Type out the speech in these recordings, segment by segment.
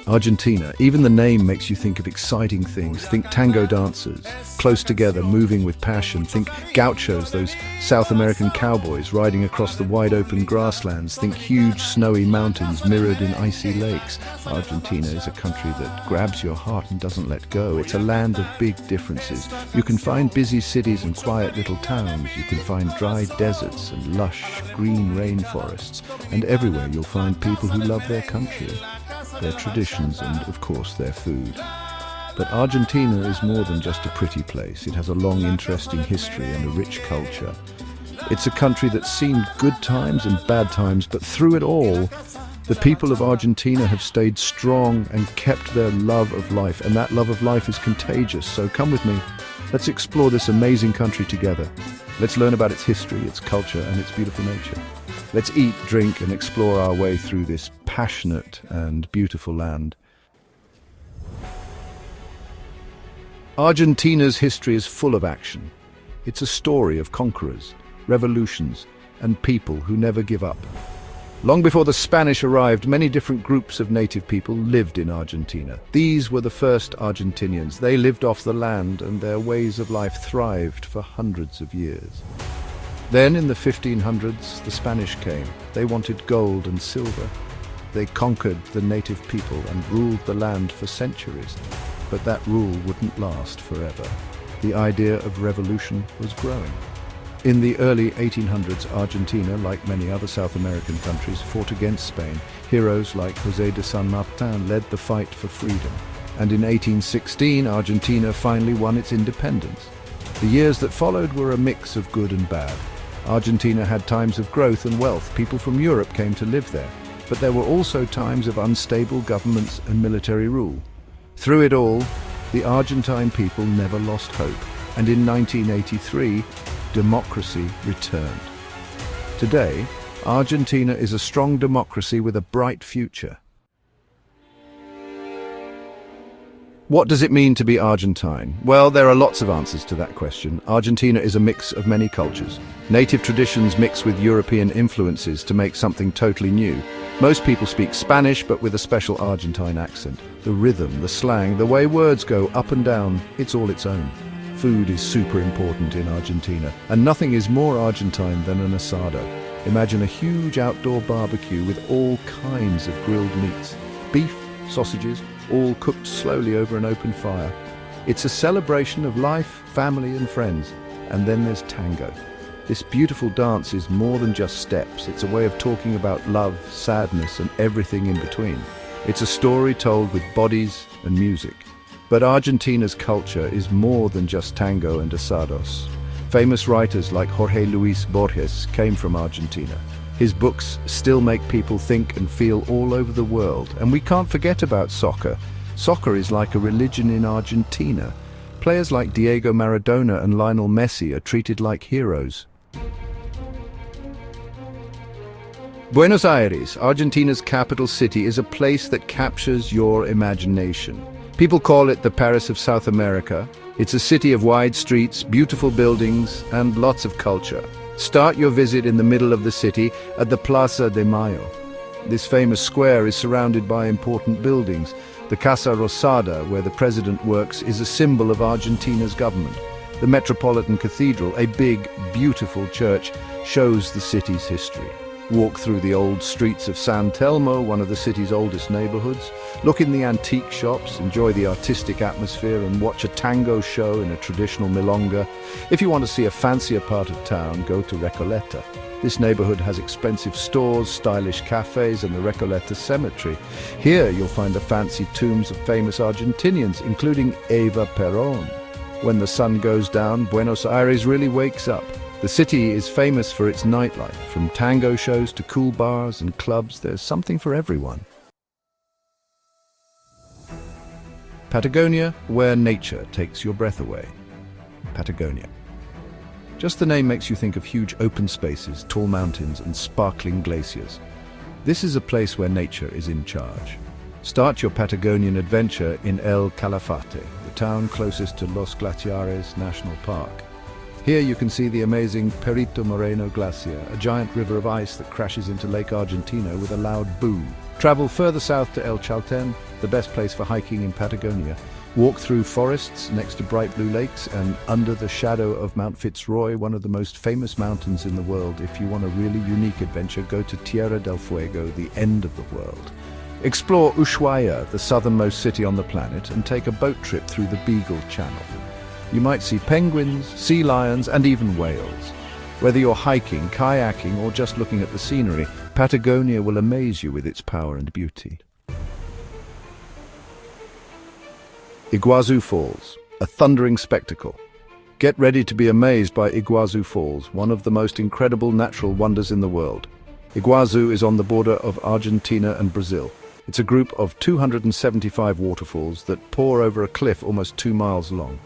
Argentina, even the name makes you think of exciting things. Think tango dancers, close together, moving with passion. Think gauchos, those South American cowboys riding across the wide open grasslands. Think huge snowy mountains mirrored in icy lakes. Argentina is a country that grabs your heart and doesn't let go. It's a land of big differences. You can find busy cities and quiet little towns. You can find dry deserts and lush green rainforests. And everywhere you'll find people who love their country, their traditions, and of course their food. But Argentina is more than just a pretty place. It has a long, interesting history and a rich culture. It's a country that's seen good times and bad times, but through it all, the people of Argentina have stayed strong and kept their love of life, and that love of life is contagious. So come with me. Let's explore this amazing country together. Let's learn about its history, its culture, and its beautiful nature. Let's eat, drink, and explore our way through this passionate and beautiful land. Argentina's history is full of action. It's a story of conquerors, revolutions, and people who never give up. Long before the Spanish arrived, many different groups of native people lived in Argentina. These were the first Argentinians. They lived off the land, and their ways of life thrived for hundreds of years. Then, in the 1500s, the Spanish came. They wanted gold and silver. They conquered the native people and ruled the land for centuries. But that rule wouldn't last forever. The idea of revolution was growing. In the early 1800s, Argentina, like many other South American countries, fought against Spain. Heroes like José de San Martin led the fight for freedom. And in 1816, Argentina finally won its independence. The years that followed were a mix of good and bad. Argentina had times of growth and wealth. People from Europe came to live there. But there were also times of unstable governments and military rule. Through it all, the Argentine people never lost hope. And in 1983, democracy returned. Today, Argentina is a strong democracy with a bright future. What does it mean to be Argentine? Well, there are lots of answers to that question. Argentina is a mix of many cultures. Native traditions mix with European influences to make something totally new. Most people speak Spanish, but with a special Argentine accent. The rhythm, the slang, the way words go up and down, it's all its own. Food is super important in Argentina, and nothing is more Argentine than an asado. Imagine a huge outdoor barbecue with all kinds of grilled meats. Beef, sausages, all cooked slowly over an open fire. It's a celebration of life, family and friends. And then there's tango. This beautiful dance is more than just steps. It's a way of talking about love, sadness and everything in between. It's a story told with bodies and music. But Argentina's culture is more than just tango and asados. Famous writers like Jorge Luis Borges came from Argentina. His books still make people think and feel all over the world. And we can't forget about soccer. Soccer is like a religion in Argentina. Players like Diego Maradona and Lionel Messi are treated like heroes. Buenos Aires, Argentina's capital city, is a place that captures your imagination. People call it the Paris of South America. It's a city of wide streets, beautiful buildings, and lots of culture. Start your visit in the middle of the city at the Plaza de Mayo. This famous square is surrounded by important buildings. The Casa Rosada, where the president works, is a symbol of Argentina's government. The Metropolitan Cathedral, a big, beautiful church, shows the city's history. Walk through the old streets of San Telmo, one of the city's oldest neighborhoods. Look in the antique shops, enjoy the artistic atmosphere, and watch a tango show in a traditional milonga. If you want to see a fancier part of town, go to Recoleta. This neighborhood has expensive stores, stylish cafes, and the Recoleta Cemetery. Here you'll find the fancy tombs of famous Argentinians, including Eva Perón. When the sun goes down, Buenos Aires really wakes up. The city is famous for its nightlife. From tango shows to cool bars and clubs, there's something for everyone. Patagonia, where nature takes your breath away. Patagonia. Just the name makes you think of huge open spaces, tall mountains, and sparkling glaciers. This is a place where nature is in charge. Start your Patagonian adventure in El Calafate, the town closest to Los Glaciares National Park. Here you can see the amazing Perito Moreno Glacier, a giant river of ice that crashes into Lake Argentina with a loud boom. Travel further south to El Chaltén, the best place for hiking in Patagonia. Walk through forests next to bright blue lakes and under the shadow of Mount Fitzroy, one of the most famous mountains in the world. If you want a really unique adventure, go to Tierra del Fuego, the end of the world. Explore Ushuaia, the southernmost city on the planet, and take a boat trip through the Beagle Channel. You might see penguins, sea lions, and even whales. Whether you're hiking, kayaking, or just looking at the scenery, Patagonia will amaze you with its power and beauty. Iguazu Falls, a thundering spectacle. Get ready to be amazed by Iguazu Falls, one of the most incredible natural wonders in the world. Iguazu is on the border of Argentina and Brazil. It's a group of 275 waterfalls that pour over a cliff almost 2 miles long.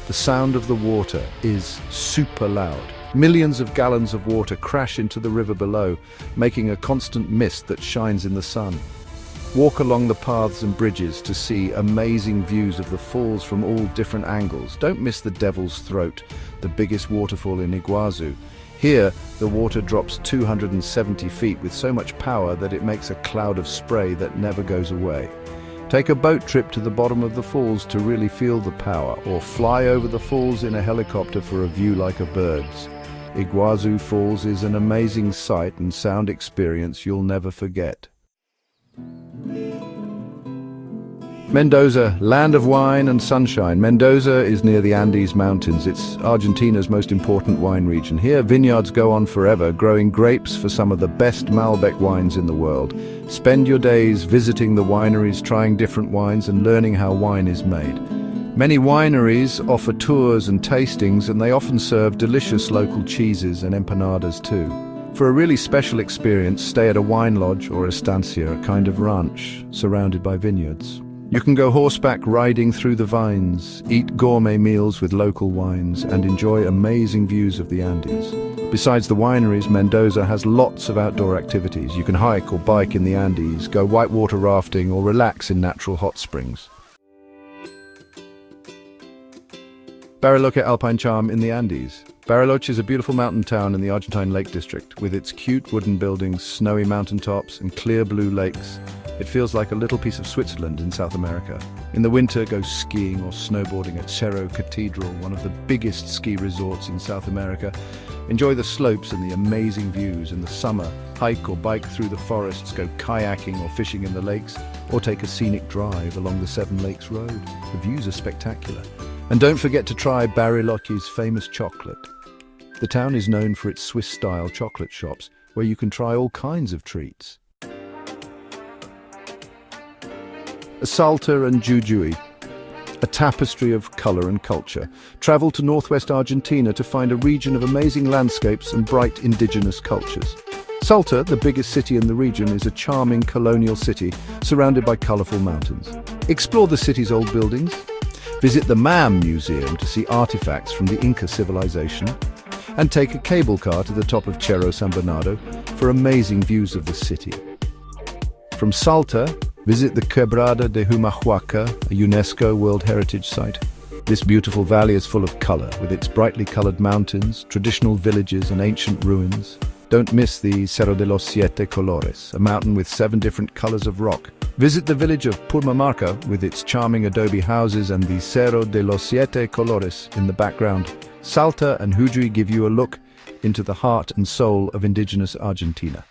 The sound of the water is super loud. Millions of gallons of water crash into the river below, making a constant mist that shines in the sun. Walk along the paths and bridges to see amazing views of the falls from all different angles. Don't miss the Devil's Throat, the biggest waterfall in Iguazu. Here, the water drops 270 feet with so much power that it makes a cloud of spray that never goes away. Take a boat trip to the bottom of the falls to really feel the power, or fly over the falls in a helicopter for a view like a bird's. Iguazu Falls is an amazing sight and sound experience you'll never forget. Mendoza, land of wine and sunshine. Mendoza is near the Andes Mountains. It's Argentina's most important wine region. Here, vineyards go on forever, growing grapes for some of the best Malbec wines in the world. Spend your days visiting the wineries, trying different wines, and learning how wine is made. Many wineries offer tours and tastings, and they often serve delicious local cheeses and empanadas too. For a really special experience, stay at a wine lodge or estancia, a kind of ranch surrounded by vineyards. You can go horseback riding through the vines, eat gourmet meals with local wines, and enjoy amazing views of the Andes. Besides the wineries, Mendoza has lots of outdoor activities. You can hike or bike in the Andes, go whitewater rafting, or relax in natural hot springs. Bariloche Alpine Charm in the Andes. Bariloche is a beautiful mountain town in the Argentine Lake District. With its cute wooden buildings, snowy mountaintops, and clear blue lakes, it feels like a little piece of Switzerland in South America. In the winter, go skiing or snowboarding at Cerro Cathedral, one of the biggest ski resorts in South America. Enjoy the slopes and the amazing views. In the summer, hike or bike through the forests, go kayaking or fishing in the lakes, or take a scenic drive along the Seven Lakes Road. The views are spectacular. And don't forget to try Bariloche's famous chocolate. The town is known for its Swiss-style chocolate shops, where you can try all kinds of treats. Salta and Jujuy, a tapestry of color and culture. Travel to northwest Argentina to find a region of amazing landscapes and bright indigenous cultures. Salta, the biggest city in the region, is a charming colonial city surrounded by colorful mountains. Explore the city's old buildings. Visit the MAM Museum to see artifacts from the Inca civilization. And take a cable car to the top of Cerro San Bernardo for amazing views of the city. From Salta, visit the Quebrada de Humahuaca, a UNESCO World Heritage Site. This beautiful valley is full of color, with its brightly colored mountains, traditional villages, and ancient ruins. Don't miss the Cerro de los Siete Colores, a mountain with 7 different colors of rock. Visit the village of Purmamarca with its charming adobe houses and the Cerro de los Siete Colores in the background. Salta and Jujuy give you a look into the heart and soul of indigenous Argentina.